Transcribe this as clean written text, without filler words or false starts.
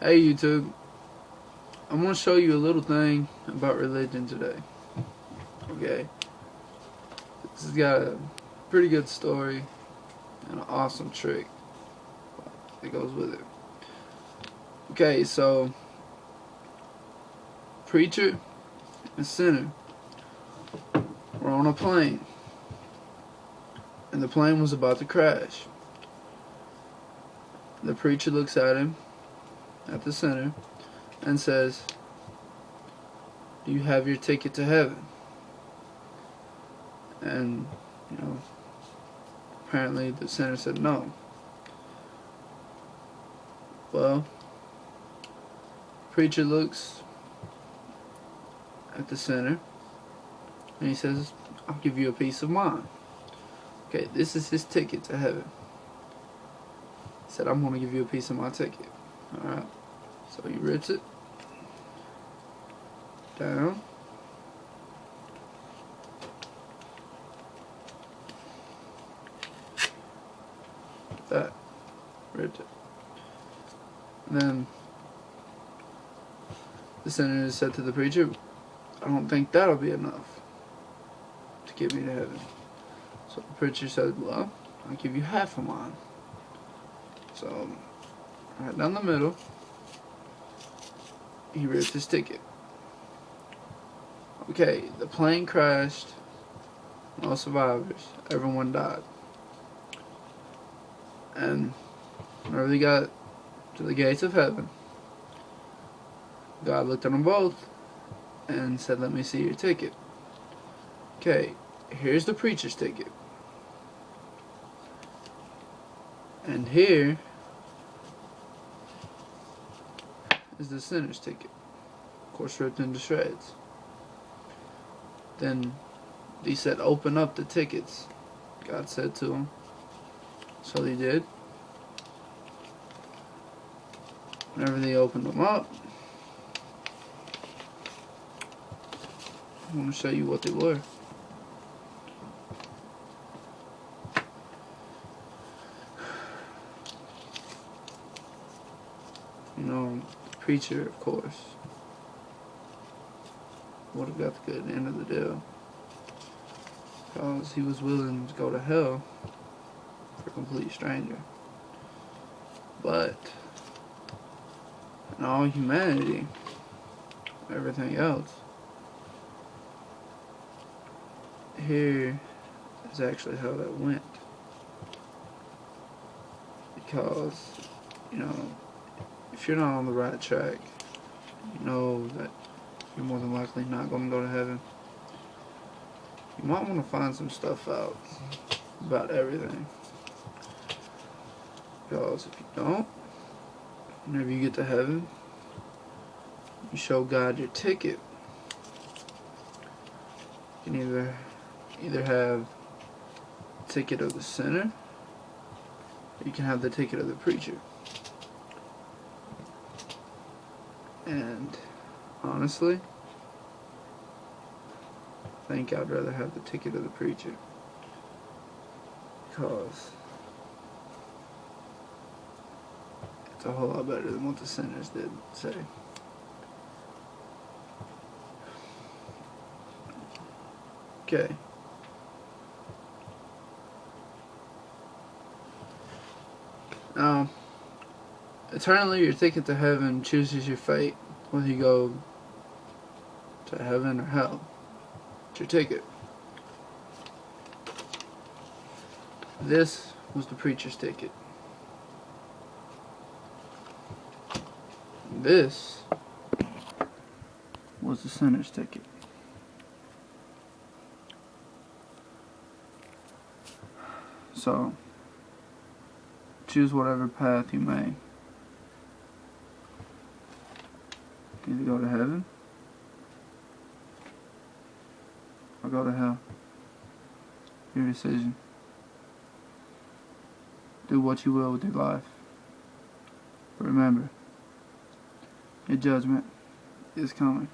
Hey YouTube, I'm going to show you a little thing about religion today. Okay, this has got a pretty good story and an awesome trick that goes with it. Okay, so preacher and sinner were on a plane, and the plane was about to crash. The preacher looks at him, at the sinner, and says, "Do you have your ticket to heaven?" And, apparently the sinner said no. Well, preacher looks at the sinner and he says, "I'll give you a piece of mind." Okay, this is his ticket to heaven. He said, "I'm going to give you a piece of my ticket." Alright, so he rips it down. That. Ripped it. And then the sinner said to the preacher, "I don't think that'll be enough to get me to heaven." So the preacher said, "Well, I'll give you half of mine." So, right down the middle, he ripped his ticket. Okay, the plane crashed, no survivors, everyone died. And whenever they got to the gates of heaven, God looked at them both and said, "Let me see your ticket." Okay, here's the preacher's ticket. And here is the sinner's ticket. Of course, ripped into shreds. Then he said, "Open up the tickets," God said to him. So they did. Whenever they opened them up, I want to show you what they were. The preacher, of course, would have got the good end of the deal, because he was willing to go to hell for a complete stranger. But in all humanity, everything else, here is actually how that went. Because, if you're not on the right track, you know that you're more than likely not going to go to heaven. You might want to find some stuff out about everything. Because if you don't, whenever you get to heaven, you show God your ticket. You can either have the ticket of the sinner, or you can have the ticket of the preacher. And honestly, I think I'd rather have the ticket of the preacher, because it's a whole lot better than what the sinners did say. Okay. Now, eternally, your ticket to heaven chooses your fate, whether you go to heaven or hell. It's your ticket. This was the preacher's ticket. This was the sinner's ticket. So, choose whatever path you may. Either go to heaven or go to hell. Your decision. Do what you will with your life. But remember, your judgment is coming.